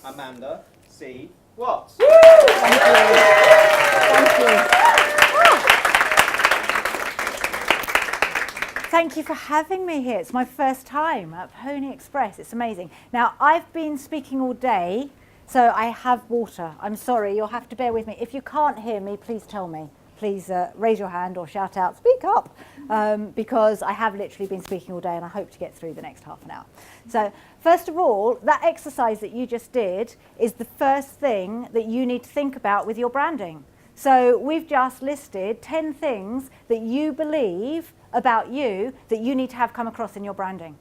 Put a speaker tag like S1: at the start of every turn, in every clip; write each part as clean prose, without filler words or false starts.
S1: Amanda C. Watts.
S2: Thank you. Thank you. Thank you for having me here. It's my first time at Pony Express. It's amazing. Now, I've been speaking all day, so I have water. I'm sorry, you'll have to bear with me. If you can't hear me, please tell me. Please raise your hand or shout out, speak up, because I have literally been speaking all day and I hope to get through the next half an hour. So first of all, that exercise that you just did is the first thing that you need to think about with your branding. So we've just listed 10 things that you believe about you that you need to have come across in your branding,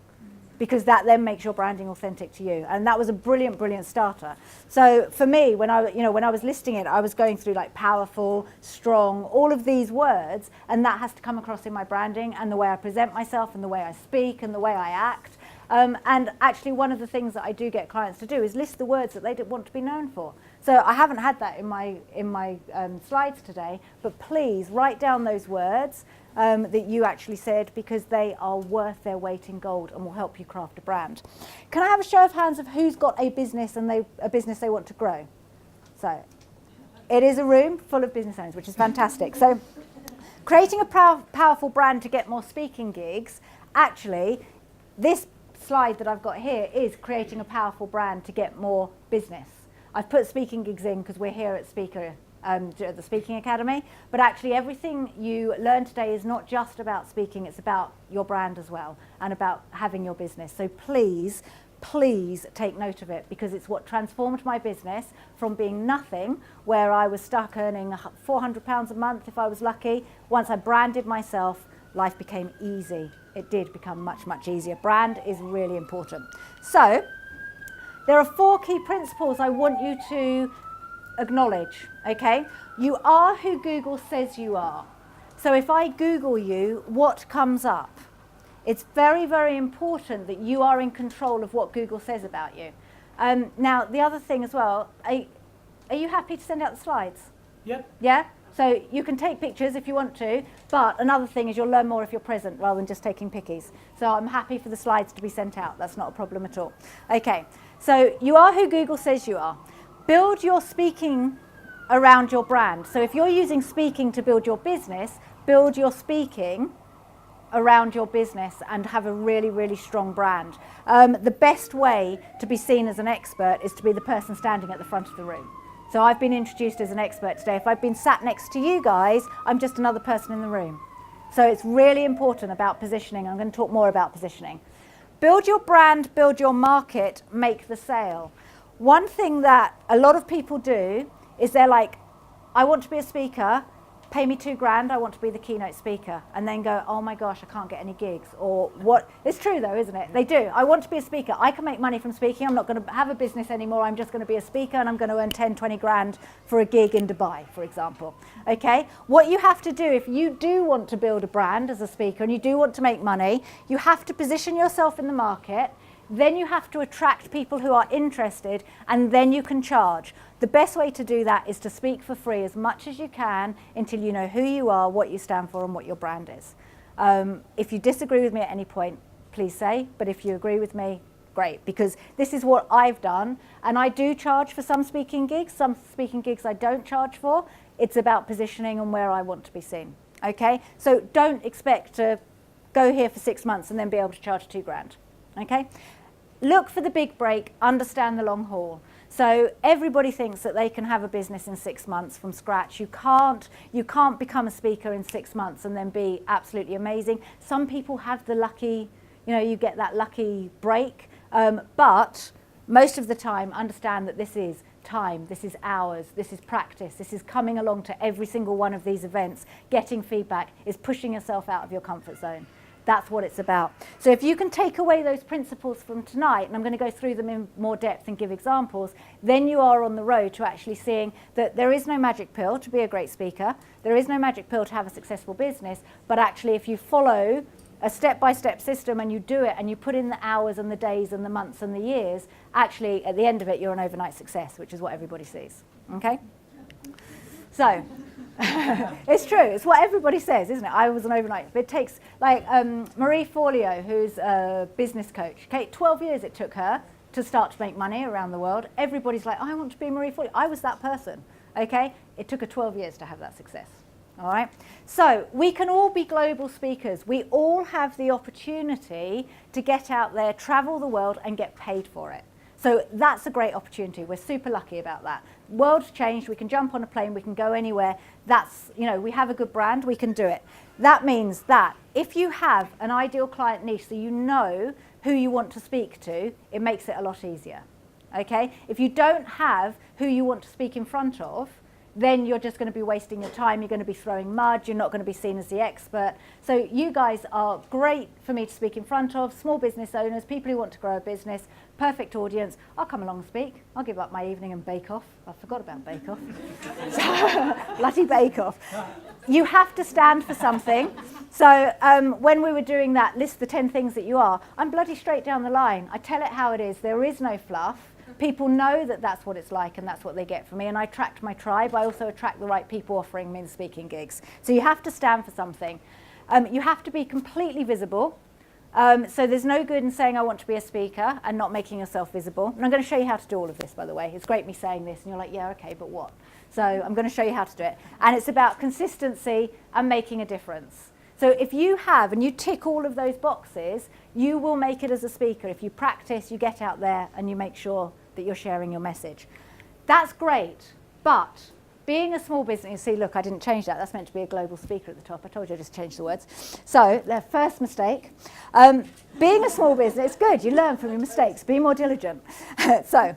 S2: because that then makes your branding authentic to you. And that was a brilliant, brilliant starter. So for me, when I was listing it, I was going through like powerful, strong, all of these words, and that has to come across in my branding and the way I present myself and the way I speak and the way I act. And actually one of the things that I do get clients to do is list the words that they want to be known for. So I haven't had that in my slides today, but please write down those words that you actually said, because they are worth their weight in gold and will help you craft a brand. Can I have a show of hands of who's got a business and a business they want to grow? So it is a room full of business owners, which is fantastic. So creating a powerful brand to get more speaking gigs, actually this slide that I've got here is creating a powerful brand to get more business. I've put speaking gigs in because we're here at the Speaking Academy, but actually everything you learn today is not just about speaking, it's about your brand as well and about having your business. So please, please take note of it, because it's what transformed my business from being nothing, where I was stuck earning £400 a month if I was lucky. Once I branded myself, life became easy. It did become much, much easier. Brand is really important. So there are 4 key principles I want you to acknowledge, okay? You are who Google says you are. So if I Google you, what comes up? It's very, very important that you are in control of what Google says about you. Now, the other thing as well, are you happy to send out the slides?
S3: Yeah.
S2: Yeah? So you can take pictures if you want to, but another thing is you'll learn more if you're present rather than just taking pickies. So I'm happy for the slides to be sent out. That's not a problem at all. Okay, so you are who Google says you are. Build your speaking around your brand. So if you're using speaking to build your business, build your speaking around your business and have a really, really strong brand. The best way to be seen as an expert is to be the person standing at the front of the room. So I've been introduced as an expert today. If I've been sat next to you guys, I'm just another person in the room. So it's really important about positioning. I'm going to talk more about positioning. Build your brand, build your market, make the sale. One thing that a lot of people do is they're like, I want to be a speaker, pay me $2,000, I want to be the keynote speaker, and then go, oh my gosh, I can't get any gigs, or what? It's true though, isn't it? They do. I want to be a speaker. I can make money from speaking. I'm not going to have a business anymore. I'm just going to be a speaker, and I'm going to earn 10, 20 grand for a gig in Dubai, for example. Okay? What you have to do if you do want to build a brand as a speaker and you do want to make money, you have to position yourself in the market. Then you have to attract people who are interested, and then you can charge. The best way to do that is to speak for free as much as you can until you know who you are, what you stand for, and what your brand is. If you disagree with me at any point, please say, but if you agree with me, great, because this is what I've done, and I do charge for some speaking gigs I don't charge for. It's about positioning and where I want to be seen, okay? So don't expect to go here for 6 months and then be able to charge $2,000. Okay, look for the big break, understand the long haul. So everybody thinks that they can have a business in 6 months from scratch. You can't become a speaker in 6 months and then be absolutely amazing. Some people have the lucky, you get that lucky break, but most of the time understand that this is time, this is hours, this is practice, this is coming along to every single one of these events, getting feedback, is pushing yourself out of your comfort zone. That's what it's about. So if you can take away those principles from tonight, and I'm going to go through them in more depth and give examples, then you are on the road to actually seeing that there is no magic pill to be a great speaker. There is no magic pill to have a successful business. But actually, if you follow a step-by-step system and you do it and you put in the hours and the days and the months and the years, actually, at the end of it, you're an overnight success, which is what everybody sees. Okay? So it's true. It's what everybody says, isn't it? I was an overnight. It takes, like Marie Forleo, who's a business coach. Okay, 12 years it took her to start to make money around the world. Everybody's like, I want to be Marie Forleo. I was that person, okay? It took her 12 years to have that success, all right? So we can all be global speakers. We all have the opportunity to get out there, travel the world, and get paid for it. So that's a great opportunity. We're super lucky about that. World's changed. We can jump on a plane. We can go anywhere. That's, you know, we have a good brand. We can do it. That means that if you have an ideal client niche, so you know who you want to speak to, it makes it a lot easier, okay? If you don't have who you want to speak in front of, then you're just going to be wasting your time. You're going to be throwing mud. You're not going to be seen as the expert. So you guys are great for me to speak in front of, small business owners, people who want to grow a business, perfect audience. I'll come along and speak. I'll give up my evening and bake off. I forgot about bake off. Bloody bake off. You have to stand for something. So when we were doing that, list the 10 things that you are, I'm bloody straight down the line. I tell it how it is. There is no fluff. People know that that's what it's like and that's what they get from me. And I attract my tribe. I also attract the right people offering me the speaking gigs. So you have to stand for something. You have to be completely visible. So there's no good in saying I want to be a speaker and not making yourself visible. And I'm going to show you how to do all of this, by the way. It's great me saying this and you're like, yeah, okay, but what? So I'm going to show you how to do it. And it's about consistency and making a difference. So if you have, and you tick all of those boxes, you will make it as a speaker. If you practice, you get out there and you make sure that you're sharing your message. That's great, but being a small business, see, look, I didn't change that. That's meant to be a global speaker at the top. I told you I just changed the words. So the first mistake, being a small business, good, you learn from your mistakes. Be more diligent. So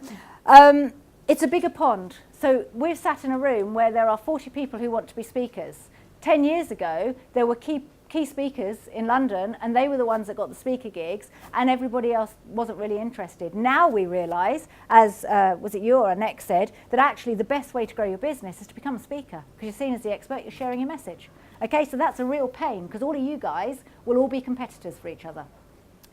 S2: it's a bigger pond. So we're sat in a room where there are 40 people who want to be speakers. 10 years ago, there were key speakers in London, and they were the ones that got the speaker gigs, and everybody else wasn't really interested. Now we realise, as was it you or Annette said, that actually the best way to grow your business is to become a speaker, because you're seen as the expert, you're sharing your message. Okay, so that's a real pain, because all of you guys will all be competitors for each other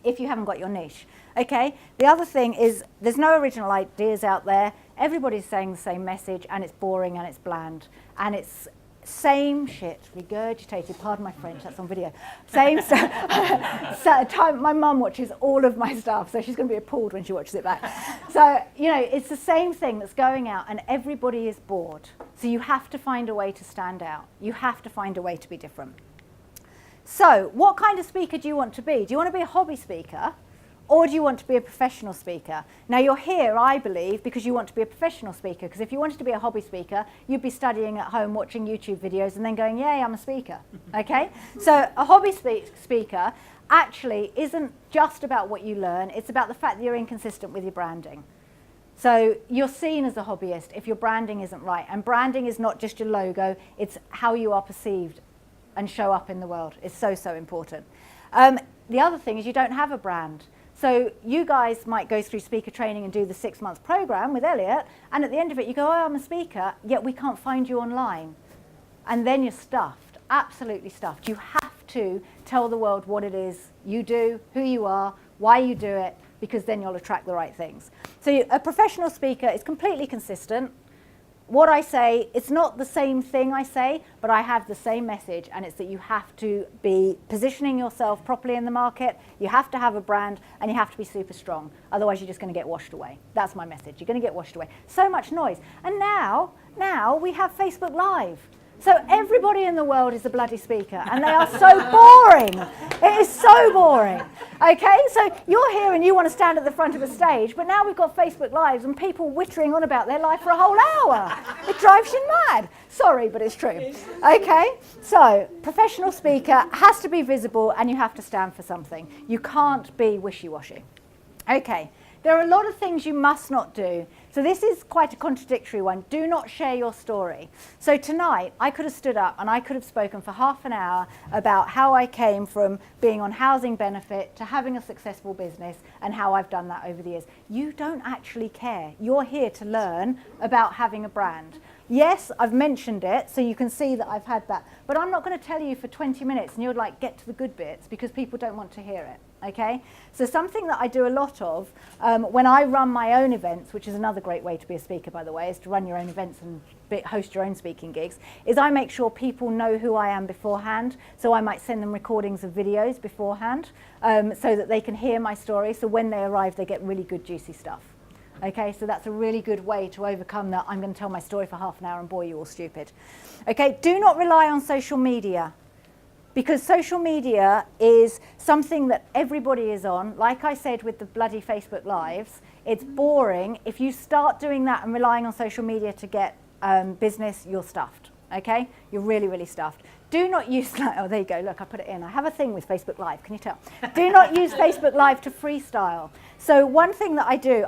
S2: if you haven't got your niche. Okay, the other thing is there's no original ideas out there. Everybody's saying the same message, and it's boring and it's bland, and it's same shit, regurgitated, pardon my French, that's on video. Same time, my mum watches all of my stuff, so she's going to be appalled when she watches it back. So, you know, it's the same thing that's going out and everybody is bored. So you have to find a way to stand out. You have to find a way to be different. So what kind of speaker do you want to be? Do you want to be a hobby speaker? Or do you want to be a professional speaker? Now you're here, I believe, because you want to be a professional speaker. Because if you wanted to be a hobby speaker, you'd be studying at home, watching YouTube videos, and then going, yay, I'm a speaker. Okay? So a hobby speaker actually isn't just about what you learn. It's about the fact that you're inconsistent with your branding. So you're seen as a hobbyist if your branding isn't right. And branding is not just your logo. It's how you are perceived and show up in the world. It's so, so important. The other thing is you don't have a brand. So you guys might go through speaker training and do the 6-month program with Elliot, and at the end of it you go, oh, I'm a speaker, yet we can't find you online. And then you're stuffed, absolutely stuffed. You have to tell the world what it is you do, who you are, why you do it, because then you'll attract the right things. So a professional speaker is completely consistent. What I say, it's not the same thing I say, but I have the same message, and it's that you have to be positioning yourself properly in the market, you have to have a brand, and you have to be super strong. Otherwise, you're just going to get washed away. That's my message. You're going to get washed away. So much noise. And now we have Facebook Live. So everybody in the world is a bloody speaker, and they are so boring. It is so boring. Okay, so you're here and you want to stand at the front of a stage, but now we've got Facebook Lives and people wittering on about their life for a whole hour. It drives you mad. Sorry, but it's true. Okay, so professional speaker has to be visible, and you have to stand for something. You can't be wishy-washy. Okay. There are a lot of things you must not do. So this is quite a contradictory one. Do not share your story. So tonight, I could have stood up and I could have spoken for half an hour about how I came from being on housing benefit to having a successful business and how I've done that over the years. You don't actually care. You're here to learn about having a brand. Yes, I've mentioned it, so you can see that I've had that. But I'm not going to tell you for 20 minutes and you're like, get to the good bits, because people don't want to hear it. Okay, so something that I do a lot of when I run my own events, which is another great way to be a speaker, by the way, is to run your own events and host your own speaking gigs, is I make sure people know who I am beforehand. So I might send them recordings of videos beforehand so that they can hear my story. So when they arrive, they get really good, juicy stuff. Okay, so that's a really good way to overcome that I'm going to tell my story for half an hour and bore you all stupid. Okay, do not rely on social media. Because social media is something that everybody is on. Like I said with the bloody Facebook Lives, it's boring. If you start doing that and relying on social media to get business, you're stuffed, okay? You're really, really stuffed. Do not use, oh, there you go, look, I put it in. I have a thing with Facebook Live, can you tell? Do not use Facebook Live to freestyle. So one thing that I do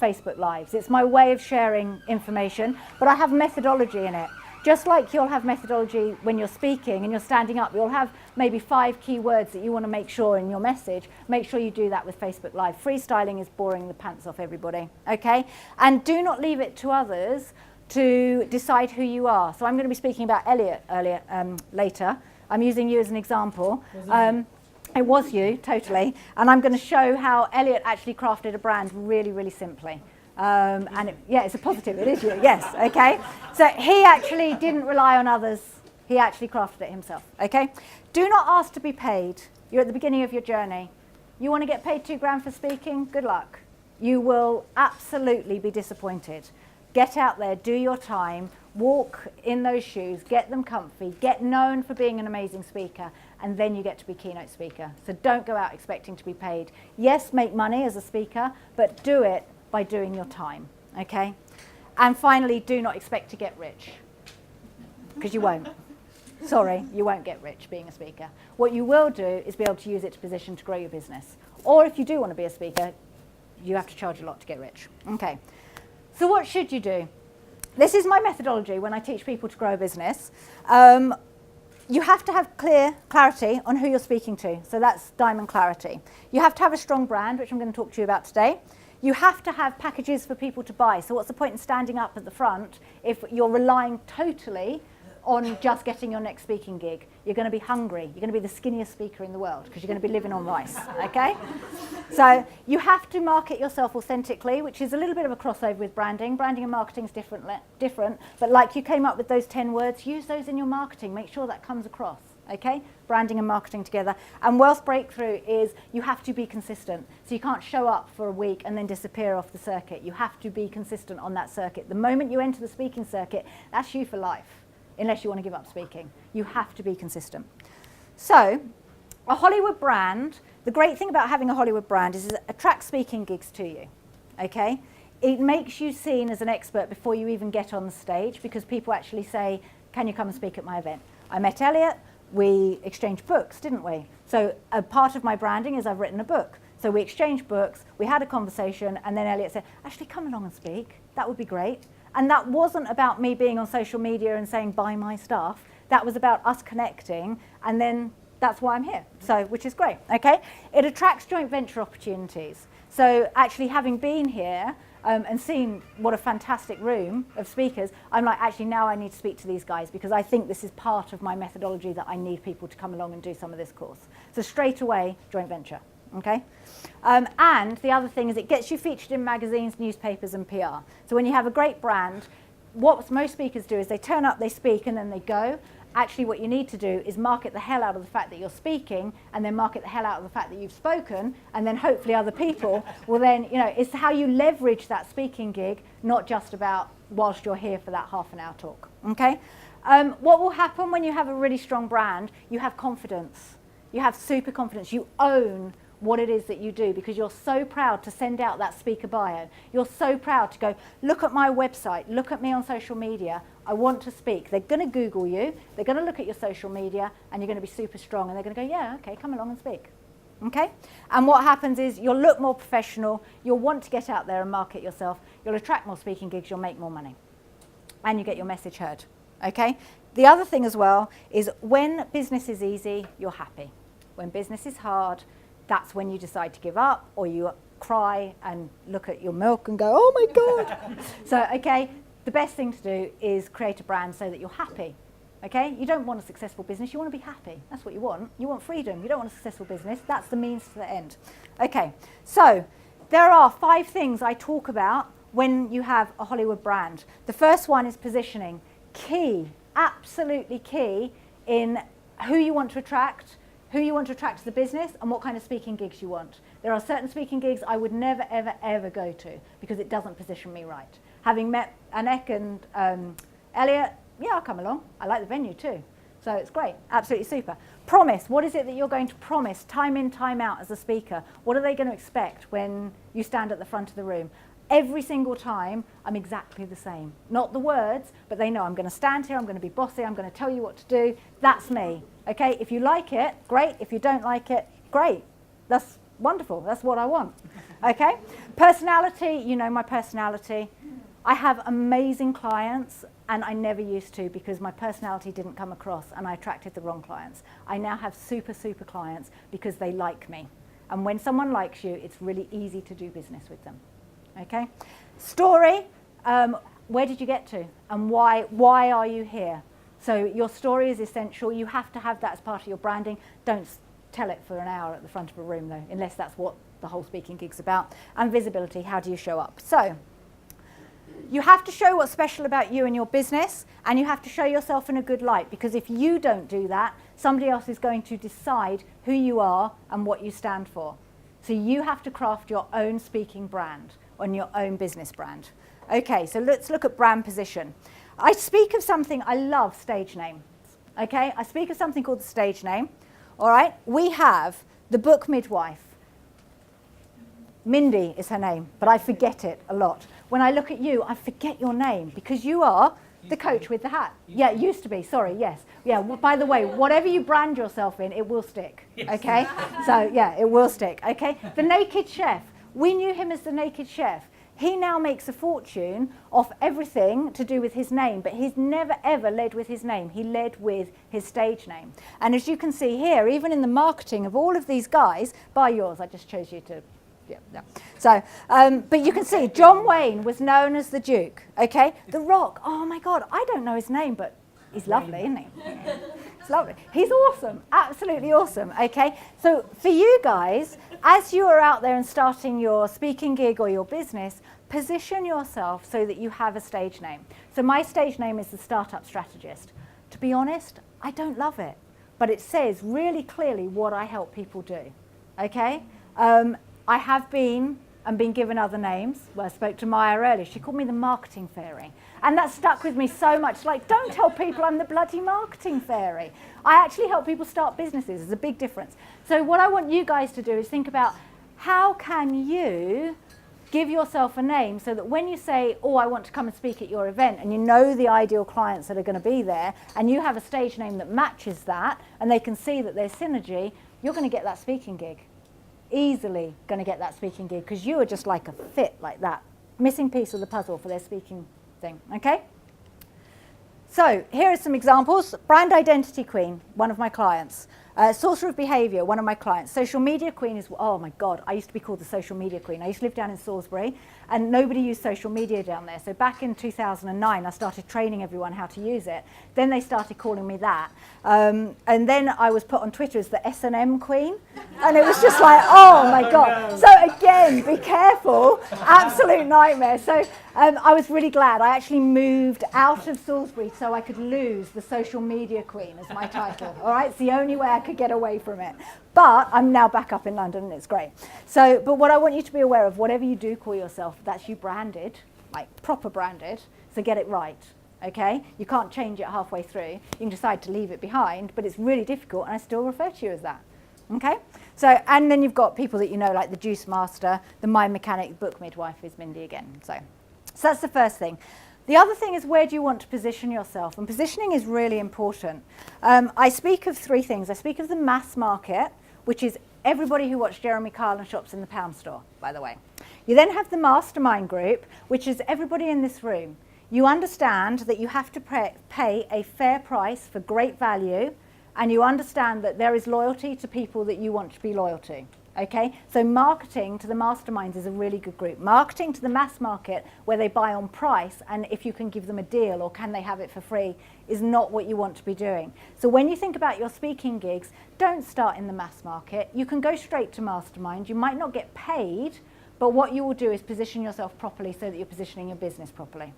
S2: Facebook Lives. It's my way of sharing information, but I have methodology in it. Just like you'll have methodology when you're speaking and you're standing up, you'll have maybe 5 key words that you want to make sure in your message. Make sure you do that with Facebook Live. Freestyling is boring the pants off everybody, okay? And do not leave it to others to decide who you are. So I'm going to be speaking about Elliot later. I'm using you as an example. It was you, totally. And I'm going to show how Elliot actually crafted a brand really, really simply. And yeah, it's a positive, it is you, yes, okay? So he actually didn't rely on others, he actually crafted it himself, okay? Do not ask to be paid. You're at the beginning of your journey. You want to get paid $2 for speaking? Good luck. You will absolutely be disappointed. Get out there, do your time, walk in those shoes, get them comfy, get known for being an amazing speaker, and then you get to be keynote speaker. So don't go out expecting to be paid. Yes, make money as a speaker, but do it by doing your time, okay? And finally, do not expect to get rich, because you won't. Sorry, you won't get rich being a speaker. What you will do is be able to use it to position to grow your business. Or if you do want to be a speaker, you have to charge a lot to get rich. Okay, so what should you do? This is my methodology when I teach people to grow a business. You have to have clarity on who you're speaking to. So that's diamond clarity. You have to have a strong brand, which I'm going to talk to you about today. You have to have packages for people to buy. So what's the point in standing up at the front if you're relying totally on just getting your next speaking gig? You're going to be hungry. You're going to be the skinniest speaker in the world because you're going to be living on rice, okay? So you have to market yourself authentically, which is a little bit of a crossover with branding. Branding and marketing is different, but like you came up with those 10 words, use those in your marketing. Make sure that comes across, okay? Branding and marketing together. And wealth breakthrough is you have to be consistent. So you can't show up for a week and then disappear off the circuit. You have to be consistent on that circuit. The moment you enter the speaking circuit, that's you for life, unless you want to give up speaking. You have to be consistent. So a Hollywood brand, the great thing about having a Hollywood brand is it attracts speaking gigs to you, okay? It makes you seen as an expert before you even get on the stage because people actually say, can you come and speak at my event? I met Elliot. We exchanged books, didn't we? So a part of my branding is I've written a book. So we exchanged books, we had a conversation, and then Elliot said, actually come along and speak. That would be great. And that wasn't about me being on social media and saying, buy my stuff. That was about us connecting, and then that's why I'm here, so, which is great, okay? It attracts joint venture opportunities. So actually having been here and seen what a fantastic room of speakers, I'm like, actually now I need to speak to these guys because I think this is part of my methodology that I need people to come along and do some of this course. So straight away, joint venture, okay? And the other thing is it gets you featured in magazines, newspapers, and PR. So when you have a great brand, what most speakers do is they turn up, they speak, and then they go. Actually, what you need to do is market the hell out of the fact that you're speaking, and then market the hell out of the fact that you've spoken, and then hopefully other people will then, you know, it's how you leverage that speaking gig, not just about whilst you're here for that half an hour talk, okay? What will happen when you have a really strong brand? You have confidence. You have super confidence. You own what it is that you do because you're so proud to send out that speaker bio. You're so proud to go, look at my website, look at me on social media, I want to speak. They're going to Google you, they're going to look at your social media, and you're going to be super strong, and they're going to go, yeah, okay, come along and speak. Okay? And what happens is you'll look more professional, you'll want to get out there and market yourself, you'll attract more speaking gigs, you'll make more money, and you get your message heard. Okay? The other thing as well is when business is easy, you're happy. When business is hard, that's when you decide to give up, or you cry and look at your milk and go, oh my God. So, okay, the best thing to do is create a brand so that you're happy. Okay? You don't want a successful business, you want to be happy. That's what you want. You want freedom. You don't want a successful business. That's the means to the end. Okay, so there are 5 things I talk about when you have a Hollywood brand. The first one is positioning. Key, absolutely key in who you want to attract to the business, and what kind of speaking gigs you want. There are certain speaking gigs I would never, ever, ever go to because it doesn't position me right. Having met Anek and Elliot, yeah, I'll come along. I like the venue too. So it's great, absolutely super. Promise, what is it that you're going to promise time in, time out as a speaker? What are they going to expect when you stand at the front of the room? Every single time, I'm exactly the same. Not the words, but they know I'm going to stand here, I'm going to be bossy, I'm going to tell you what to do. That's me, okay? If you like it, great. If you don't like it, great. That's wonderful. That's what I want, okay? Personality, you know my personality. I have amazing clients, and I never used to because my personality didn't come across and I attracted the wrong clients. I now have super, super clients because they like me. And when someone likes you, it's really easy to do business with them. Okay? Story, where did you get to? And why are you here? So your story is essential. You have to have that as part of your branding. Don't tell it for an hour at the front of a room though, unless that's what the whole speaking gig's about. And visibility, how do you show up? So you have to show what's special about you and your business, and you have to show yourself in a good light, because if you don't do that, somebody else is going to decide who you are and what you stand for. So you have to craft your own speaking brand on your own business brand. Okay, so let's look at brand position. I speak of something, I love stage names. Okay, I speak of something called the stage name. All right, we have the book midwife. Mindy is her name, but I forget it a lot. When I look at you, I forget your name because you are the coach with the hat. Yeah, it used to be, sorry, yes. Yeah, by the way, whatever you brand yourself in, it will stick, okay? So, yeah, it will stick, okay? The Naked Chef, we knew him as the Naked Chef. He now makes a fortune off everything to do with his name, but he's never ever led with his name. He led with his stage name. And as you can see here, even in the marketing of all of these guys, by yours, I just chose you to, yeah, no. So, but you can see John Wayne was known as the Duke, okay? The Rock, oh my God, I don't know his name, but he's lovely, isn't he? He's lovely. He's awesome, absolutely awesome, okay? So for you guys, as you are out there and starting your speaking gig or your business, position yourself so that you have a stage name. So my stage name is the Startup Strategist. To be honest, I don't love it, but it says really clearly what I help people do, okay? I have been given other names. Well, I spoke to Maya earlier. She called me the marketing fairy. And that stuck with me so much. Like, don't tell people I'm the bloody marketing fairy. I actually help people start businesses. There's a big difference. So what I want you guys to do is think about how can you give yourself a name so that when you say, oh, I want to come and speak at your event, and you know the ideal clients that are going to be there, and you have a stage name that matches that, and they can see that there's synergy, you're going to get that speaking gig. Easily going to get that speaking gig because you are just like a fit like that. Missing piece of the puzzle for their speaking thing, okay? So here are some examples. Brand Identity Queen, one of my clients. Sorcerer of Behaviour, one of my clients. Social Media Queen is, oh my God, I used to be called the Social Media Queen. I used to live down in Salisbury and nobody used social media down there. So back in 2009, I started training everyone how to use it. Then they started calling me that. And then I was put on Twitter as the S&M Queen. And it was just like, oh my God.
S1: no.
S2: So again, be careful, absolute nightmare. So I was really glad. I actually moved out of Salisbury so I could lose the Social Media Queen as my title. All right, it's the only way I could get away from it. But I'm now back up in London and it's great. So, but what I want you to be aware of, whatever you do call yourself, that's you branded, like proper branded, so get it right, okay? You can't change it halfway through. You can decide to leave it behind, but it's really difficult and I still refer to you as that, okay? So, and then you've got people that you know, like the Juice Master, the Mind Mechanic, Book Midwife is Mindy again. So that's the first thing. The other thing is, where do you want to position yourself? And positioning is really important. I speak of 3 things. I speak of the mass market, which is everybody who watched Jeremy Kyle and shops in the pound store, by the way. You then have the mastermind group, which is everybody in this room. You understand that you have to pay a fair price for great value, and you understand that there is loyalty to people that you want to be loyal to. Okay, so marketing to the masterminds is a really good group. Marketing to the mass market, where they buy on price, and if you can give them a deal or can they have it for free, is not what you want to be doing. So when you think about your speaking gigs, don't start in the mass market. You can go straight to mastermind. You might not get paid, but what you will do is position yourself properly so that you're positioning your business properly.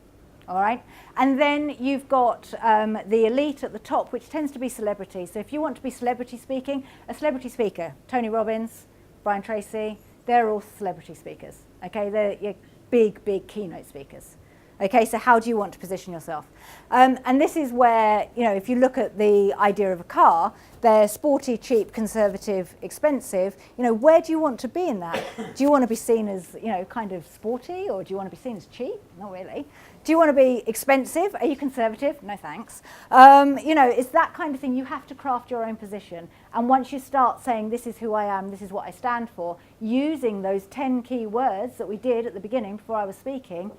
S2: All right, and then you've got the elite at the top, which tends to be celebrities. So if you want to be celebrity speaking, a celebrity speaker, Tony Robbins, Brian Tracy, they're all celebrity speakers. Okay, they're your big keynote speakers. Okay, so how do you want to position yourself? And this is where, you know, if you look at the idea of a car, they're sporty, cheap, conservative, expensive. You know, where do you want to be in that? Do you want to be seen as, you know, kind of sporty, or do you want to be seen as cheap? Not really. Do you want to be expensive? Are you conservative? No thanks. You know, it's that kind of thing. You have to craft your own position. And once you start saying, this is who I am, this is what I stand for, using those 10 key words that we did at the beginning before I was speaking,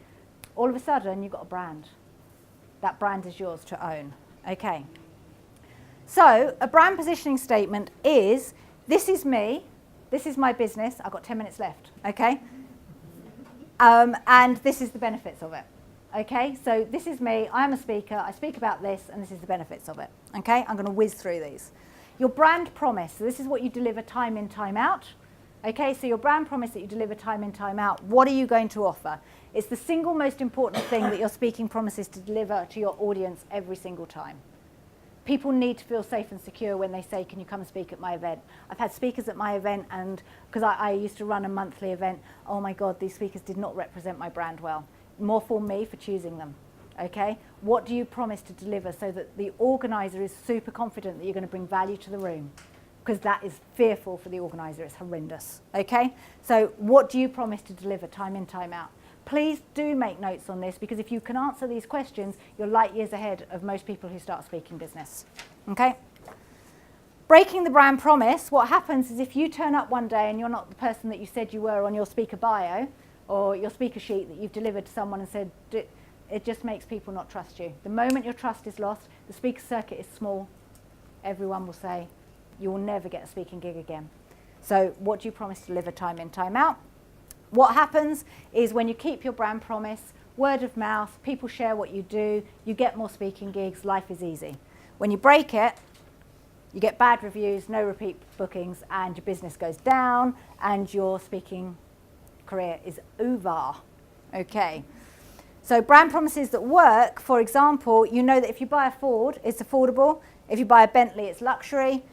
S2: all of a sudden you've got a brand. That brand is yours to own. Okay. So a brand positioning statement is, this is me, this is my business, I've got 10 minutes left, okay? And this is the benefits of it. Okay, so this is me, I'm a speaker, I speak about this, and this is the benefits of it. Okay, I'm going to whiz through these. Your brand promise, so this is what you deliver time in, time out. Okay, so your brand promise that you deliver time in, time out, what are you going to offer? It's the single most important thing that your speaking promises to deliver to your audience every single time. People need to feel safe and secure when they say, can you come and speak at my event? I've had speakers at my event, and because I used to run a monthly event, oh my God, these speakers did not represent my brand well. More for me for choosing them. Okay, what do you promise to deliver so that the organizer is super confident that you're going to bring value to the room? Because that is fearful for the organizer, it's horrendous. Okay, so what do you promise to deliver time in, time out? Please do make notes on this, because if you can answer these questions, you're light years ahead of most people who start speaking business. Okay, breaking the brand promise, what happens is if you turn up one day and you're not the person that you said you were on your speaker bio or your speaker sheet that you've delivered to someone and said, it just makes people not trust you. The moment your trust is lost, the speaker circuit is small, everyone will say, you will never get a speaking gig again. So what do you promise to deliver time in, time out? What happens is when you keep your brand promise, word of mouth, people share what you do, you get more speaking gigs, life is easy. When you break it, you get bad reviews, no repeat bookings, and your business goes down, and your speaking career is over. Okay. So brand promises that work, for example, you know that if you buy a Ford, it's affordable. If you buy a Bentley, it's luxury.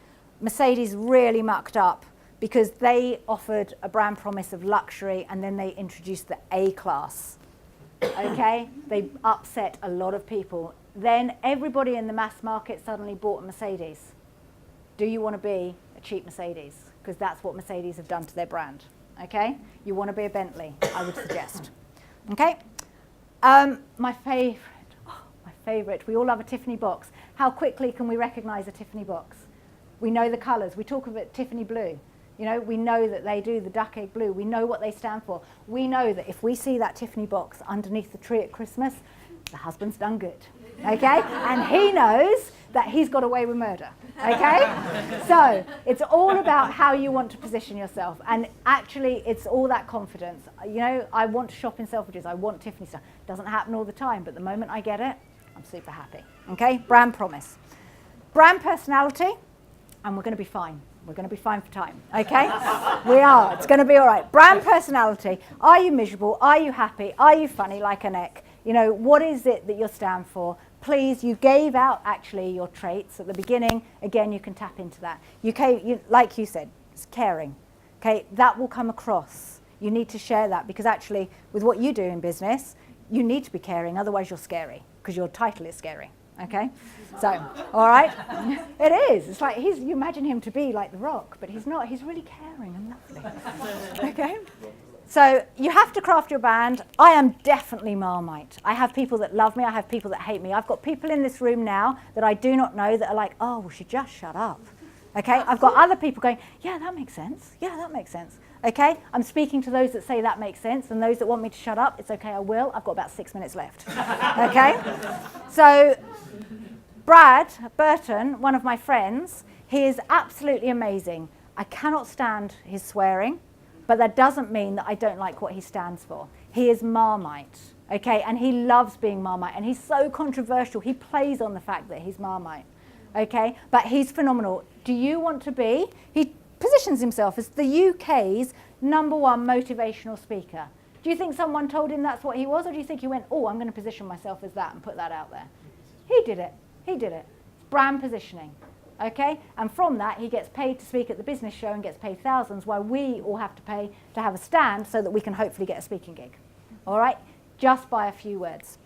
S2: Mercedes really mucked up because they offered a brand promise of luxury and then they introduced the A-class. Okay? They upset a lot of people. Then everybody in the mass market suddenly bought a Mercedes. Do you want to be a cheap Mercedes? Because that's what Mercedes have done to their brand. Okay? You want to be a Bentley, I would suggest. Okay? My favorite, we all love a Tiffany box. How quickly can we recognize a Tiffany box? We know the colors. We talk of it Tiffany blue. You know, we know that they do the duck egg blue. We know what they stand for. We know that if we see that Tiffany box underneath the tree at Christmas, the husband's done good. Okay? And he knows that he's got away with murder. Okay? So it's all about how you want to position yourself. And actually, it's all that confidence. You know, I want to shop in Selfridges. I want Tiffany stuff. Doesn't happen all the time, but the moment I get it, I'm super happy. Okay? Brand promise. Brand personality, and we're going to be fine. We're going to be fine for time, okay? We are. It's going to be all right. Brand personality. Are you miserable? Are you happy? Are you funny like a neck? You know, what is it that you stand for? Please, you gave out actually your traits at the beginning. Again, you can tap into that. Like you said, it's caring. Okay, that will come across. You need to share that because actually, with what you do in business, you need to be caring. Otherwise, you're scary because your title is scary. Okay, so, all right, it is. It's like you imagine him to be like The Rock, but he's not. He's really caring and lovely. Okay, so you have to craft your brand. I am definitely Marmite. I have people that love me. I have people that hate me. I've got people in this room now that I do not know that are like, oh, well, she just shut up. Okay, I've got other people going, yeah, that makes sense. Yeah, that makes sense. Okay, I'm speaking to those that say that makes sense, and those that want me to shut up, it's okay, I will. I've got about 6 minutes left. Okay, so Brad Burton, one of my friends, he is absolutely amazing. I cannot stand his swearing, but that doesn't mean that I don't like what he stands for. He is Marmite, okay? And he loves being Marmite, and he's so controversial. He plays on the fact that he's Marmite, okay? But he's phenomenal. Do you want to be? He positions himself as the UK's #1 motivational speaker. Do you think someone told him that's what he was, or do you think he went, oh, I'm going to position myself as that and put that out there? He did it. He did it. Brand positioning. Okay, and from that he gets paid to speak at the business show and gets paid thousands, while we all have to pay to have a stand so that we can hopefully get a speaking gig. All right, just by a few words.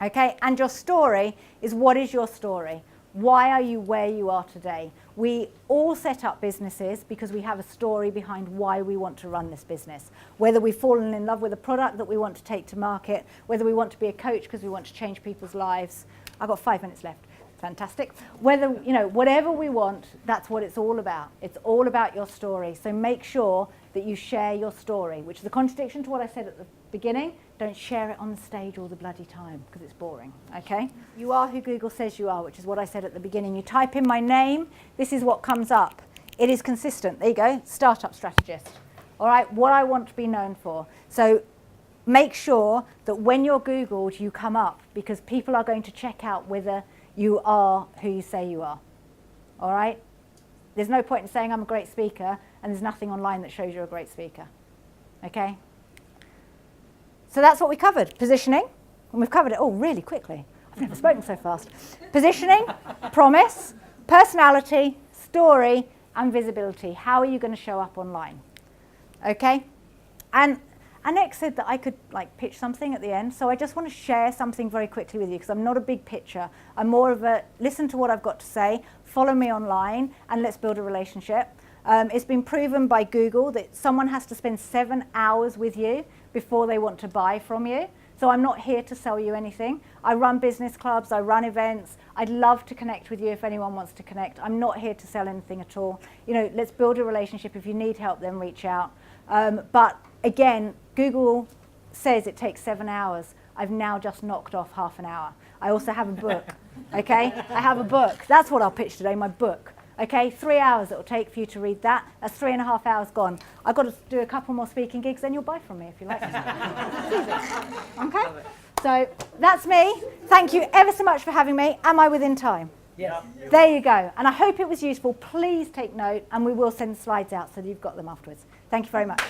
S2: Okay, and your story is, what is your story? Why are you where you are today? We all set up businesses because we have a story behind why we want to run this business. Whether we've fallen in love with a product that we want to take to market, whether we want to be a coach because we want to change people's lives. I've got 5 minutes left. Fantastic. Whether, whatever we want, that's what it's all about. It's all about your story. So make sure that you share your story, which is a contradiction to what I said at the beginning. Don't share it on the stage all the bloody time because it's boring, okay? You are who Google says you are, which is what I said at the beginning. You type in my name, this is what comes up. It is consistent. There you go, startup strategist. All right, what I want to be known for. So make sure that when you're Googled, you come up, because people are going to check out whether you are who you say you are. All right? There's no point in saying I'm a great speaker and there's nothing online that shows you're a great speaker. Okay? So that's what we covered. Positioning. And we've covered it all really quickly. I've never spoken so fast. Positioning, promise, personality, story, and visibility. How are you going to show up online? Okay? And Annette said that I could pitch something at the end, so I just want to share something very quickly with you, because I'm not a big pitcher. I'm more of a listen to what I've got to say, follow me online, and let's build a relationship. It's been proven by Google that someone has to spend 7 hours with you before they want to buy from you. So I'm not here to sell you anything. I run business clubs, I run events. I'd love to connect with you if anyone wants to connect. I'm not here to sell anything at all. Let's build a relationship. If you need help, then reach out. But again, Google says it takes 7 hours. I've now just knocked off half an hour. I also have a book, okay? I have a book. That's what I'll pitch today, my book. Okay, 3 hours it'll take for you to read that. That's 3.5 hours gone. I've got to do a couple more speaking gigs, then you'll buy from me if you like. Okay? So that's me. Thank you ever so much for having me. Am I within time?
S1: Yeah.
S2: There you go. And I hope it was useful. Please take note, and we will send slides out so that you've got them afterwards. Thank you very much.